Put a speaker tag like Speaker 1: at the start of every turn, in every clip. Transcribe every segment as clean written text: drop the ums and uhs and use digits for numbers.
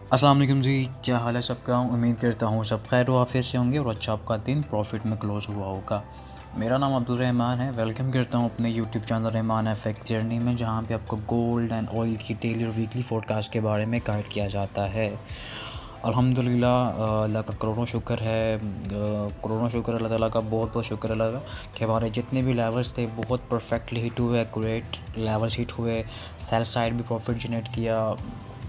Speaker 1: अस्सलाम वालेकुम जी, क्या हाल है सबका। उम्मीद करता हूँ सब खैर आफियत से होंगे और अच्छा आपका दिन प्रॉफिट में क्लोज हुआ होगा। मेरा नाम अब्दुल रहमान है। वेलकम करता हूँ अपने YouTube channel Rahman FX journey में, जहाँ पे आपको गोल्ड एंड ऑयल की डेली और वीकली फोरकास्ट के बारे में गाइड किया जाता है। अल्हम्दुलिल्लाह, अल्लाह का करोड़ों शुक्र है, करोड़ों शुक्र अल्लाह ताला का, बहुत बहुत शुक्र अल्लाह का कि हमारे जितने भी लेवल्स थे बहुत परफेक्टली हिट हुए, एक्यूरेट लेवल्स हिट हुए। सेल साइड भी प्रॉफिट जनरेट किया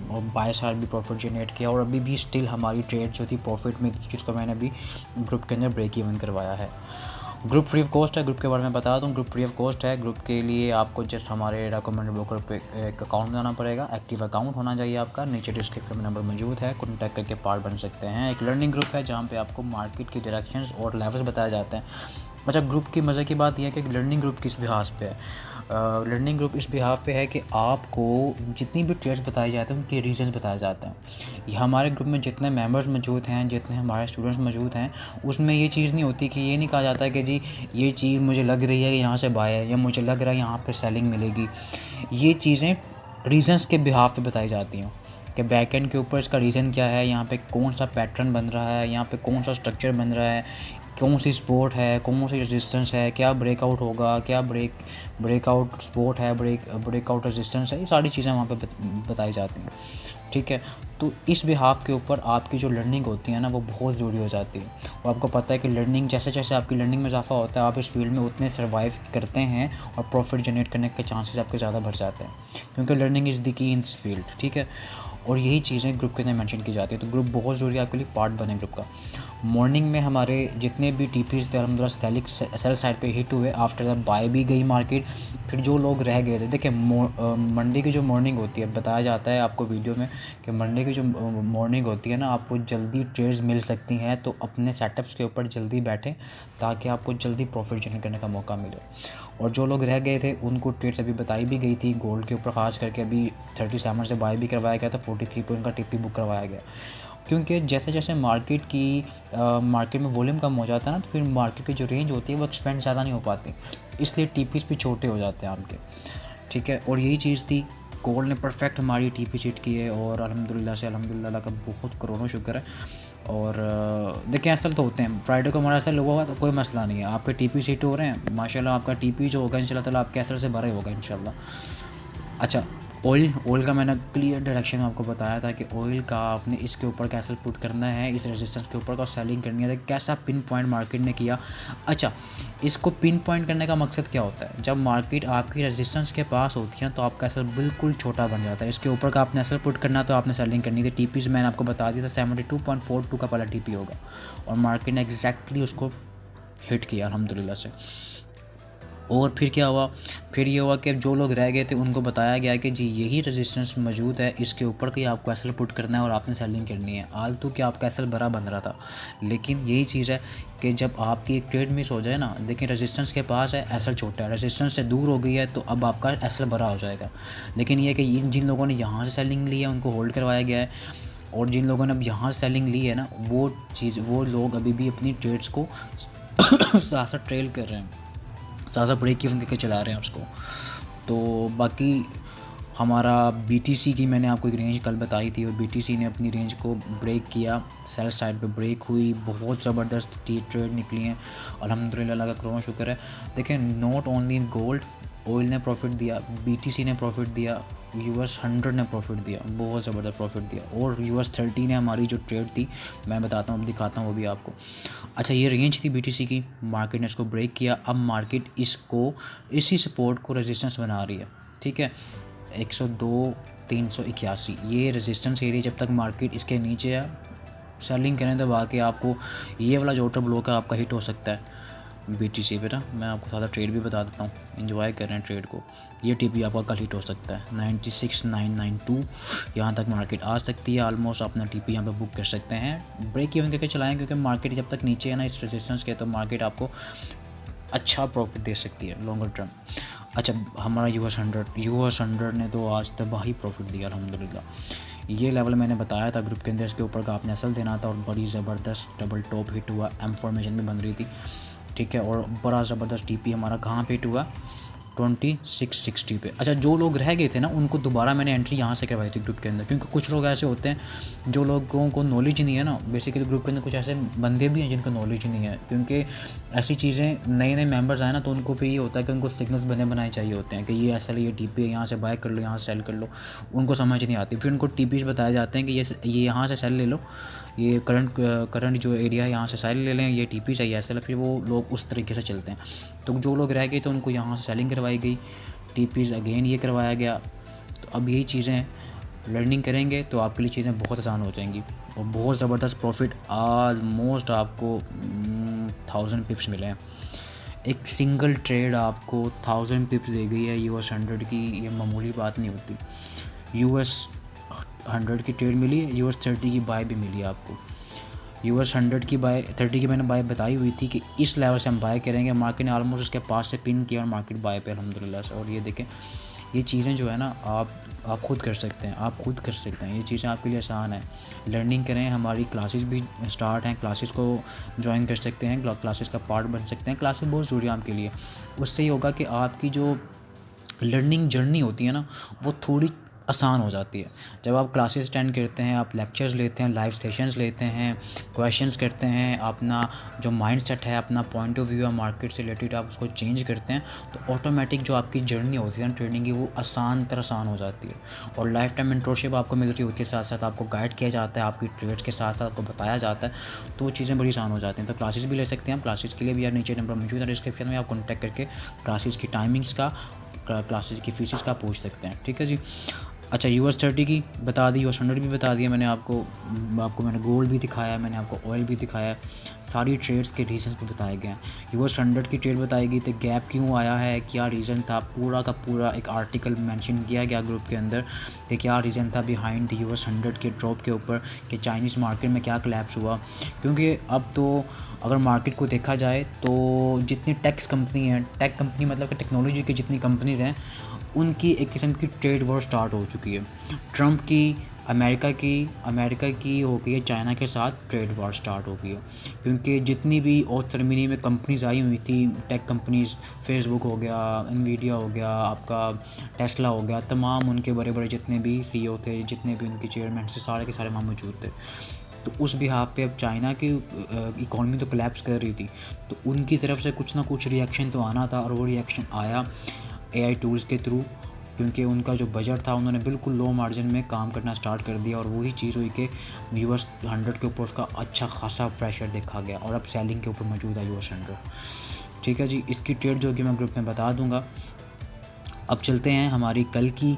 Speaker 1: और बाय साइड भी प्रॉफिट जनरेट किया, और अभी भी स्टिल हमारी ट्रेड जो थी प्रॉफिट में थी, जिसको मैंने अभी ग्रुप के अंदर ब्रेक इवन करवाया है। ग्रुप फ्री ऑफ कॉस्ट है। ग्रुप के बारे में बता दूं, ग्रुप फ्री ऑफ कॉस्ट है। ग्रुप के लिए आपको जस्ट हमारे रेकमेंडेड ब्रोकर पे एक अकाउंट बनाना पड़ेगा। एक्टिव अकाउंट होना चाहिए आपका। नीचे डिस्क्रिप्शन में नंबर मौजूद है, कॉन्टैक्ट करके पार्ट बन सकते हैं। एक लर्निंग ग्रुप है जहाँ पे आपको मार्केट की डायरेक्शंस और लेवल्स बताए जाते हैं। अच्छा, ग्रुप की मज़े की बात यह है कि लर्निंग ग्रुप किस बिहास पे है। लर्निंग ग्रुप इस बिहाफ पे है कि आपको जितनी भी ट्रेड्स बताए जाते हैं उनके रीजंस बताए जाते हैं। ये हमारे ग्रुप में जितने मेंबर्स मौजूद हैं, जितने हमारे स्टूडेंट्स मौजूद हैं, उसमें ये चीज़ नहीं होती कि ये नहीं कहा जाता है कि जी ये चीज़ मुझे लग रही है कि यहाँ से बाय है, या मुझे लग रहा है यहाँ पे सेलिंग मिलेगी। ये चीज़ें रीजंस के बिहाफ पे बताई जाती हैं कि बैकएंड के ऊपर इसका रीज़न क्या है, यहाँ पे कौन सा पैटर्न बन रहा है, यहाँ पे कौन सा स्ट्रक्चर बन रहा है, कौन सी सपोर्ट है, कौन सी रेजिस्टेंस है, क्या ब्रेकआउट होगा, क्या ब्रेकआउट सपोर्ट है, ब्रेकआउट रेजिस्टेंस है। ये सारी चीज़ें वहाँ पे बताई जाती हैं। ठीक है, तो इस बिहाफ के ऊपर आपकी जो लर्निंग होती है ना, वो बहुत ज़रूरी हो जाती है। और आपको पता है कि लर्निंग, जैसे जैसे आपकी लर्निंग में इजाफा होता है, आप इस फील्ड में उतने सर्वाइव करते हैं और प्रॉफिट जनरेट करने के चांसेस आपके ज़्यादा बढ़ जाते हैं, क्योंकि learning is the key in this field. ठीक है, और यही चीज़ें ग्रुप के अंदर मेंशन की जाती है। तो ग्रुप बहुत ज़रूरी है आपके लिए, पार्ट बने ग्रुप का। मॉर्निंग में हमारे जितने भी टीपीज़ थे अलहमदिल्ला सेल साइड पे हिट हुए। आफ्टर दैट बाय भी गई मार्केट। फिर जो लोग रह गए थे, देखिए मंडे की जो मॉर्निंग होती है, बताया जाता है आपको वीडियो में कि मंडे की जो मॉर्निंग होती है ना, आपको जल्दी ट्रेड्स मिल सकती हैं। तो अपने सेटअप्स के ऊपर जल्दी बैठें ताकि आपको जल्दी प्रॉफिट जनरेट करने का मौका मिले। और जो लोग रह गए थे उनको ट्रेड्स अभी बताई भी गई थी। गोल्ड के ऊपर ख़ास करके अभी 37 से बाय भी करवाया गया था, 43 पॉइंट का टीपी बुक करवाया गया, क्योंकि जैसे जैसे मार्केट में वॉल्यूम कम हो जाता है ना, तो फिर मार्केट की जो रेंज होती है वो एक्सपेंड ज़्यादा नहीं हो पाती, इसलिए टीपीस भी छोटे हो जाते हैं आपके। ठीक है, और यही चीज़ थी, गोल्ड ने परफेक्ट हमारी टीपी हिट की है, और अल्हम्दुलिल्लाह का बहुत करोड़ों शुक्र है। और देखिए, ऐसा तो होते हैं, फ्राइडे को हमारा ऐसा लोगों का तो कोई मसला नहीं है। आपके टीपी हिट हो रहे हैं, माशाल्लाह आपका टीपी जो होगा इंशाल्लाह ताला आपके असर से भरा होगा इंशाल्लाह। अच्छा, ऑयल का मैंने क्लियर डायरेक्शन में आपको बताया था कि ऑयल का आपने इसके ऊपर कैसे पुट करना है, इस रेजिस्टेंस के ऊपर का सेलिंग करनी है, कैसा पिन पॉइंट मार्केट ने किया। अच्छा, इसको पिन पॉइंट करने का मकसद क्या होता है, जब मार्केट आपकी रेजिस्टेंस के पास होती है तो आपका एसएल बिल्कुल छोटा बन जाता है। इसके ऊपर का आपने एसएल पुट करना, तो आपने सेलिंग करनी थी। टीपी मैंने आपको बता दिया था 72.42 का पहला टीपी होगा, और मार्केट ने एग्जैक्टली उसको हिट किया अल्हम्दुलिल्लाह से। और फिर क्या हुआ, फिर ये हुआ कि जो लोग रह गए थे उनको बताया गया कि जी यही रेजिस्टेंस मौजूद है, इसके ऊपर कि आपको एसएल पुट करना है और आपने सेलिंग करनी है। आलतू कि आपका एसएल बड़ा बन रहा था, लेकिन यही चीज़ है कि जब आपकी एक ट्रेड मिस हो जाए ना, देखिए रेजिस्टेंस के पास है, एसएल छोटा है, रेजिस्टेंस से दूर हो गई है, तो अब आपका एसएल बड़ा हो जाएगा। लेकिन ये कि जिन लोगों ने यहाँ से सेलिंग ली है उनको होल्ड करवाया गया है, और जिन लोगों ने अब यहाँ से सेलिंग ली है ना, वो लोग अभी भी अपनी ट्रेड्स को साथ साथ ट्रेल कर रहे हैं, साथ ब्रेक इवन करके चला रहे हैं उसको। तो बाकी हमारा बीटीसी की मैंने आपको एक रेंज कल बताई थी, और बीटीसी ने अपनी रेंज को ब्रेक किया, सेल साइड पे ब्रेक हुई, बहुत ज़बरदस्त ट्रेड निकली हैं अल्हम्दुलिल्लाह का करोड़ों शुक्र है। देखें, not only in gold, oil ने प्रॉफिट दिया, बीटीसी ने प्रॉफिट दिया, US 100 ने प्रॉफिट दिया, बहुत ज़बरदस्त प्रॉफिट दिया, और US 30 ने हमारी जो ट्रेड थी, मैं बताता हूँ, अब दिखाता हूँ वो भी आपको। अच्छा, ये रेंज थी बीटीसी की, मार्केट ने इसको ब्रेक किया। अब मार्केट इसको, इसी सपोर्ट को रेजिस्टेंस बना रही है। ठीक है, 102,381 ये रेजिस्टेंस एरिया, जब तक मार्केट इसके नीचे है, सेलिंग करें तो बाकी आपको ये वाला जो ऑर्डर ब्लॉक है आपका हिट हो सकता है बीटीसी पे ना। मैं आपको सारा ट्रेड भी बता देता हूँ, एंजॉय कर रहे हैं ट्रेड को। ये टीपी आपका कल हिट हो सकता है 96,992, यहाँ तक मार्केट आ सकती है। ऑलमोस्ट अपना टीपी यहाँ पे बुक कर सकते हैं, ब्रेक इवन करके चलाएं, क्योंकि मार्केट जब तक नीचे है ना इस रेजिस्टेंस के, तो मार्केट आपको अच्छा प्रॉफिट दे सकती है लॉन्गर टर्म। अच्छा, हमारा US 100 ने तो आज तबाही प्रॉफिट दिया अल्हम्दुलिल्लाह। ये लेवल मैंने बताया था ग्रुप के अंदर, इसके ऊपर का आपने असल देना था, और बड़ी ज़बरदस्त डबल टॉप हिट हुआ, एम फॉर्मेशन में बन रही थी। ठीक है, और बड़ा ज़बरदस्त टीपी हमारा कहाँ पे हिट हुआ, 2660 पे। अच्छा, जो लोग रह गए थे ना उनको दोबारा मैंने एंट्री यहाँ से करवाई थी ग्रुप के अंदर, क्योंकि कुछ लोग ऐसे होते हैं जो लोगों को नॉलेज नहीं है ना। बेसिकली ग्रुप के अंदर कुछ ऐसे बंदे भी हैं जिनको नॉलेज नहीं है, क्योंकि ऐसी चीज़ें नए नए मेंबर्स आए ना तो उनको भी ये होता है कि उनको सिग्नल्स बनाए चाहिए होते हैं कि ये ऐसा ये टीपी है, यहाँ से बाय कर लो, यहाँ से सेल कर लो। उनको समझ नहीं आती, फिर उनको टीपीज बताए जाते हैं कि ये यहाँ से सेल ले लो, ये करंट जो एरिया है यहाँ से सेल ले लें, ये टीपी चाहिए ऐसा। फिर वो लोग उस तरीके से चलते हैं। तो जो लोग रह गए तो उनको यहाँ से सेलिंग करवाई गई, टीपीज़ अगेन ये करवाया गया। तो अब यही चीज़ें लर्निंग करेंगे तो आपके लिए चीज़ें बहुत आसान हो जाएंगी और बहुत ज़बरदस्त प्रॉफिट ऑलमोस्ट आपको 1000 पिप्स मिले हैं। एक सिंगल ट्रेड आपको 1000 पिप्स दे गई है US 100 की, ये मामूली बात नहीं होती। US 100 की ट्रेड मिली है, US 30 की बाय भी मिली है आपको। US 100 की बाय 30 की मैंने बाय बताई हुई थी कि इस लेवल से हम बाय करेंगे। मार्केट ने ऑलमोस्ट उसके पास से पिन किया और मार्केट बाय पे अल्हम्दुलिल्लाह से। और ये देखें, ये चीज़ें जो है ना आप खुद कर सकते हैं, आप खुद कर सकते हैं। ये चीज़ें आपके लिए आसान है। लर्निंग करें, हमारी क्लासेस भी स्टार्ट हैं, क्लासेस को ज्वाइन कर सकते हैं, क्लासेस का पार्ट बन सकते हैं। क्लासेस बहुत ज़रूरी है आपके लिए। उससे ये होगा कि आपकी जो लर्निंग जर्नी होती है ना वो थोड़ी आसान हो जाती है। जब आप क्लासेस अटेंड करते हैं, आप लेक्चर्स लेते हैं, लाइव सेशंस लेते हैं, क्वेश्चंस करते हैं, अपना जो माइंडसेट है, अपना पॉइंट ऑफ व्यू है मार्केट से रिलेटेड, आप उसको चेंज करते हैं, तो ऑटोमेटिक जो आपकी जर्नी होती है ना ट्रेडिंग की वो आसान हो जाती है। और लाइफ टाइम मेंटरशिप आपको मिल रही होती है, साथ साथ आपको गाइड किया जाता है, आपकी ट्रेड्स के साथ साथ आपको बताया जाता है, तो वो चीज़ें बड़ी आसान हो जाती हैं। तो क्लासेस भी ले सकते हैं। क्लासेस के लिए भी यार नीचे नंबर मौजूद है डिस्क्रिप्शन में, आप कॉन्टैक्ट करके क्लासेस की टाइमिंग्स का, क्लासेस की फीसेस का पूछ सकते हैं। ठीक है जी। अच्छा, US 30 की बता दी, US 100 भी बता दिया मैंने आपको मैंने गोल्ड भी दिखाया, मैंने आपको ऑयल भी दिखाया। सारी ट्रेड्स के रीजंस भी बताए गए हैं। US 100 की ट्रेड बताई गई थी, गैप क्यों आया है, क्या रीज़न था, पूरा का पूरा एक आर्टिकल मेंशन किया गया ग्रुप के अंदर कि क्या रीज़न था बिहाइंड US 100 के ड्रॉप के ऊपर, कि चाइनीज़ मार्केट में क्या कोलैप्स हुआ। क्योंकि अब तो अगर मार्केट को देखा जाए तो जितनी टेक कंपनी मतलब कि टेक्नोलॉजी की जितनी कंपनीज़ हैं उनकी एक किस्म की ट्रेड वॉर स्टार्ट हो चुकी है। ट्रंप की अमेरिका की हो गई है, चाइना के साथ ट्रेड वॉर स्टार्ट हो गई है। क्योंकि जितनी भी ऑथ सेरेमनी में कंपनीज़ आई हुई थी, टेक कंपनीज़, फेसबुक हो गया, एनवीडिया हो गया, आपका टेस्ला हो गया, तमाम उनके बड़े बड़े जितने भी CEO थे, जितने भी उनके चेयरमैन से, सारे के सारे वहाँ मौजूद थे। तो उस बिहाफ पे अब चाइना की इकॉनमी तो कोलैप्स कर रही थी, तो उनकी तरफ से कुछ ना कुछ रिएक्शन तो आना था, और वो रिएक्शन आया AI टूल्स के थ्रू। क्योंकि उनका जो बजट था उन्होंने बिल्कुल लो मार्जिन में काम करना स्टार्ट कर दिया, और वही चीज़ हुई कि US 100 के ऊपर उसका अच्छा खासा प्रेशर देखा गया, और अब सेलिंग के ऊपर मौजूद है US 100। ठीक है जी। इसकी ट्रेड जो कि मैं ग्रुप में बता दूंगा। अब चलते हैं हमारी कल की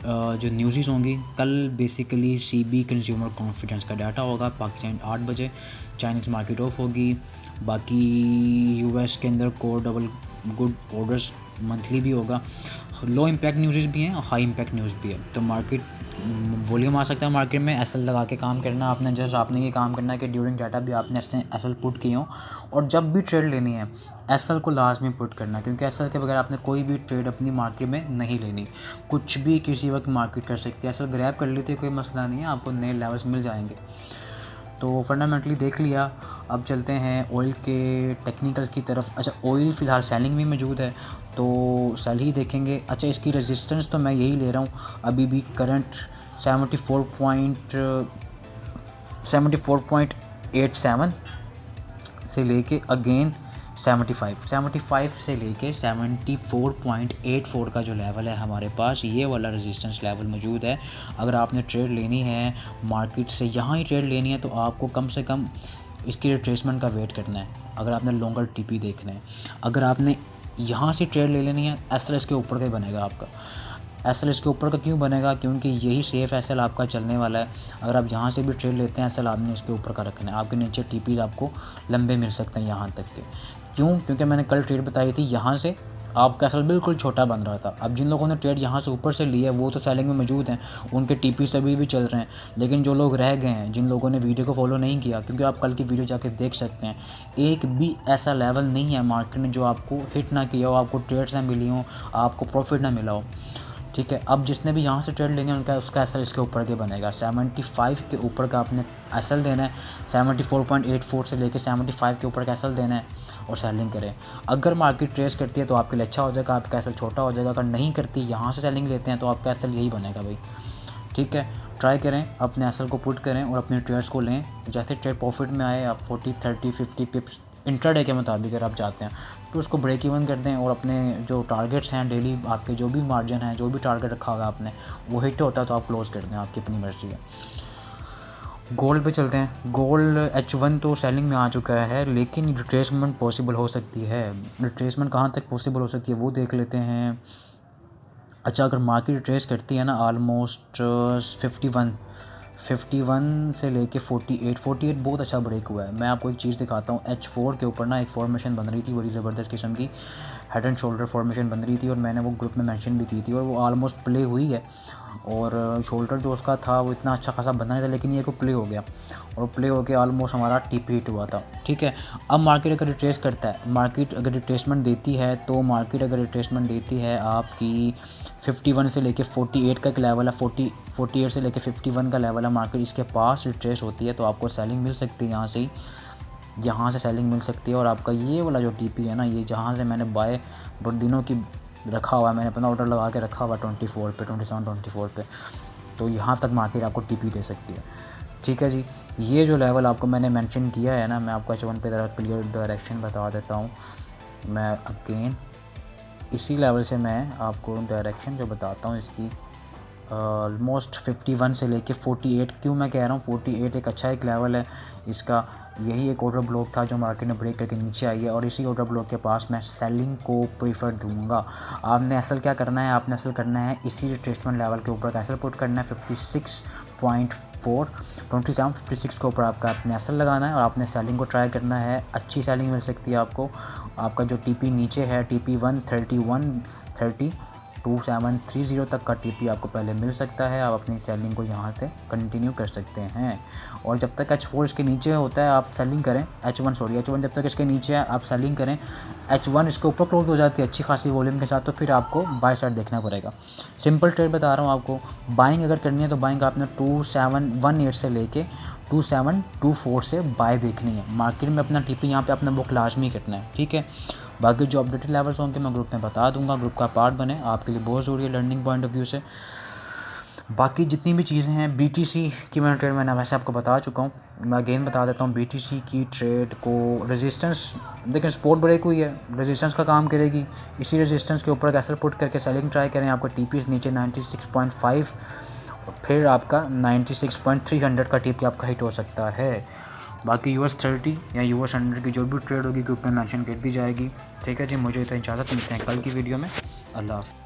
Speaker 1: जो न्यूज़ होंगी। कल बेसिकली CB कंज्यूमर कॉन्फिडेंस का डाटा होगा पाकिस्तान 8 बजे, चाइनीज़ मार्केट ऑफ होगी। बाकी US के अंदर core double good orders monthly भी होगा। लो इम्पैक्ट न्यूज़ भी हैं और हाई इम्पैक्ट न्यूज़ भी है। तो मार्केट वॉल्यूम आ सकता है मार्केट में। SL लगा के काम करना आपने ये काम करना है कि ड्यूरिंग डाटा भी आपने SL पुट किए हों, और जब भी ट्रेड लेनी है SL को लाजमी पुट करना, क्योंकि SL के बगैर आपने कोई भी ट्रेड अपनी मार्केट में नहीं लेनी। कुछ भी किसी वक्त मार्केट कर सकती है, SL ग्रैब कर लेती है, कोई मसला नहीं है, आपको नए लेवल्स मिल जाएंगे। तो फंडामेंटली देख लिया। अब चलते हैं ऑयल के टेक्निकल्स की तरफ। अच्छा, ऑयल फ़िलहाल सेलिंग में मौजूद है, तो सेल ही देखेंगे। अच्छा, इसकी रेजिस्टेंस तो मैं यही ले रहा हूँ अभी भी, करंट 74.87 से लेके अगेन 75 से लेके 74.84 का जो लेवल है हमारे पास, ये वाला रेजिस्टेंस लेवल मौजूद है। अगर आपने ट्रेड लेनी है मार्केट से, यहाँ ही ट्रेड लेनी है, तो आपको कम से कम इसकी रिट्रेसमेंट का वेट करना है। अगर आपने लॉन्गर TP देखना है, अगर आपने यहाँ से ट्रेड ले लेनी है, SL इसके ऊपर का ही बनेगा आपका। SL इसके ऊपर का क्यों बनेगा? क्योंकि यही सेफ़ SL आपका चलने वाला है। अगर आप यहाँ से भी ट्रेड लेते हैं, SL आपने इसके ऊपर का रखना है। आपके नीचे TP आपको लंबे मिल सकते हैं यहाँ तक के। क्यों? क्योंकि मैंने कल ट्रेड बताई थी, यहाँ से आपका SL बिल्कुल छोटा बन रहा था। अब जिन लोगों ने ट्रेड यहाँ से ऊपर से लिया है वो तो सेलिंग में मौजूद हैं, उनके TP अभी भी चल रहे हैं। लेकिन जो लोग रह गए हैं, जिन लोगों ने वीडियो को फॉलो नहीं किया, क्योंकि आप कल की वीडियो जाके देख सकते हैं, एक भी ऐसा लेवल नहीं है मार्केट में जो आपको हिट ना किया हो, आपको ट्रेड्स ना मिली हो, आपको प्रॉफिट ना मिला हो। ठीक है। अब जिसने भी यहाँ से ट्रेड लेंगे उनका उसका एसएल इसके ऊपर के बनेगा। 75 के ऊपर का आपने एसएल देना है, 74.84 से लेके 75 के ऊपर का एसएल देना है और सेलिंग करें। अगर मार्केट ट्रेस करती है तो आपके लिए अच्छा हो जाएगा, आपका एसएल छोटा हो जाएगा। अगर नहीं करती, यहाँ से सेलिंग लेते हैं तो आपका एसएल यही बनेगा भाई, ठीक है। ट्राई करें, अपने एसएल को पुट करें और अपने ट्रेड्स को लें। जैसे ट्रेड प्रॉफिट में आए, आप 40, 30, 50 पिप्स इंट्राडे के मुताबिक अगर आप चाहते हैं तो उसको ब्रेक इवन कर दें और अपने जो टारगेट्स हैं डेली, आपके जो भी मार्जिन है, जो भी टारगेट रखा होगा आपने, वो हिट होता है तो आप क्लोज़ कर दें, आपकी अपनी मर्जी है। गोल्ड पे चलते हैं। गोल्ड H1 तो सेलिंग में आ चुका है, लेकिन रिट्रेसमेंट पॉसिबल हो सकती है। रिट्रेसमेंट कहाँ तक पॉसिबल हो सकती है वो देख लेते हैं। अच्छा, अगर मार्केट रिट्रेस करती है ना ऑलमोस्ट 51 से लेके 48 बहुत अच्छा ब्रेक हुआ है। मैं आपको एक चीज़ दिखाता हूँ। H4 के ऊपर ना एक फॉर्मेशन बन रही थी, बड़ी ज़बरदस्त किस्म की हेड एंड शोल्डर फॉर्मेशन बन रही थी और मैंने वो ग्रुप में मेंशन भी की थी और वो ऑलमोस्ट प्ले हुई है। और शोल्डर जो उसका था वो इतना अच्छा खासा बना नहीं था, लेकिन ये को प्ले हो गया और प्ले हो के ऑलमोस्ट हमारा टीपी हिट हुआ था, ठीक है। अब मार्केट अगर रिट्रेस करता है, मार्केट अगर रिट्रेसमेंट देती है तो मार्केट अगर रिट्रेसमेंट देती है आपकी 51 से लेके 48 का एक लेवल है, 48 से लेके 51 का लेवल है, मार्केट इसके पास रिट्रेस होती है तो आपको सेलिंग मिल सकती है यहाँ से सेलिंग मिल सकती है। और आपका ये वाला जो टीपी है ना, ये जहाँ से मैंने बाय बहुत दिनों की रखा हुआ है, मैंने अपना ऑर्डर लगा के रखा हुआ 24 पे, 24 पे, तो यहाँ तक मार्केट आपको टीपी दे सकती है, ठीक है जी। ये जो लेवल आपको मैंने मेंशन किया है ना, मैं आपको H1 पे क्लियर डायरेक्शन बता देता हूँ। मैं अगेन इसी लेवल से मैं आपको डायरेक्शन जो बताता हूँ इसकी, ऑलमोस्ट 51 से लेके 48, क्यों मैं कह रहा हूँ 48 एक अच्छा एक लेवल है इसका। यही एक ऑर्डर ब्लॉक था जो मार्केट ने ब्रेक करके नीचे आई है और इसी ऑर्डर ब्लॉक के पास मैं सेलिंग को प्रीफर दूंगा। आपने असल क्या करना है, आपने असल करना है इसी रिट्रेसमेंट लेवल के ऊपर का एसल पुट करना है 56.4, 26 के ऊपर आपका अपने एसल लगाना है और आपने सेलिंग को ट्राई करना है। अच्छी सेलिंग मिल सकती है आपको। आपका जो टीपी नीचे है, टीपी 2730 तक का टीपी आपको पहले मिल सकता है। आप अपनी सेलिंग को यहाँ से कंटिन्यू कर सकते हैं और जब तक H4 इसके नीचे होता है आप सेलिंग करें। H1 जब तक इसके नीचे है आप सेलिंग करें। H1 इसके ऊपर क्लोज हो जाती है अच्छी खासी वॉल्यूम के साथ, तो फिर आपको बाय साइड देखना पड़ेगा। सिंपल ट्रेड बता रहा हूँ आपको। बाइंग अगर करनी है तो बाइंग आपने 2718 से लेके 2724 से बाय देखनी है। मार्केट में अपना टीपी यहाँ पे अपना बुक लाजमी करना है, ठीक है। बाकी जो अपडेटेड लेवल्स होंगे मैं ग्रुप में बता दूंगा, ग्रुप का पार्ट बने, आपके लिए बहुत ज़रूरी है लर्निंग पॉइंट ऑफ व्यू से। बाकी जितनी भी चीज़ें हैं BTC की मैंने ट्रेड मैंने वैसे आपको बता चुका हूँ, मैं अगेन बता देता हूँ। BTC की ट्रेड को रेजिस्टेंस देखें, स्पोर्ट ब्रेक हुई है, रेजिस्टेंस का काम करेगी। इसी रेजिस्टेंस के ऊपर कैसल पुट करके सेलिंग ट्राई करें। आपका TP नीचे 96.5 और फिर आपका 96.300 का TP आपका हिट हो सकता है। बाकी US30 या US100 की जो भी ट्रेड होगी ग्रुप में मेंशन कर दी जाएगी, ठीक है जी। मुझे इतना इजाज़त, मिलते हैं कल की वीडियो में। अल्लाह हाफ़िज़।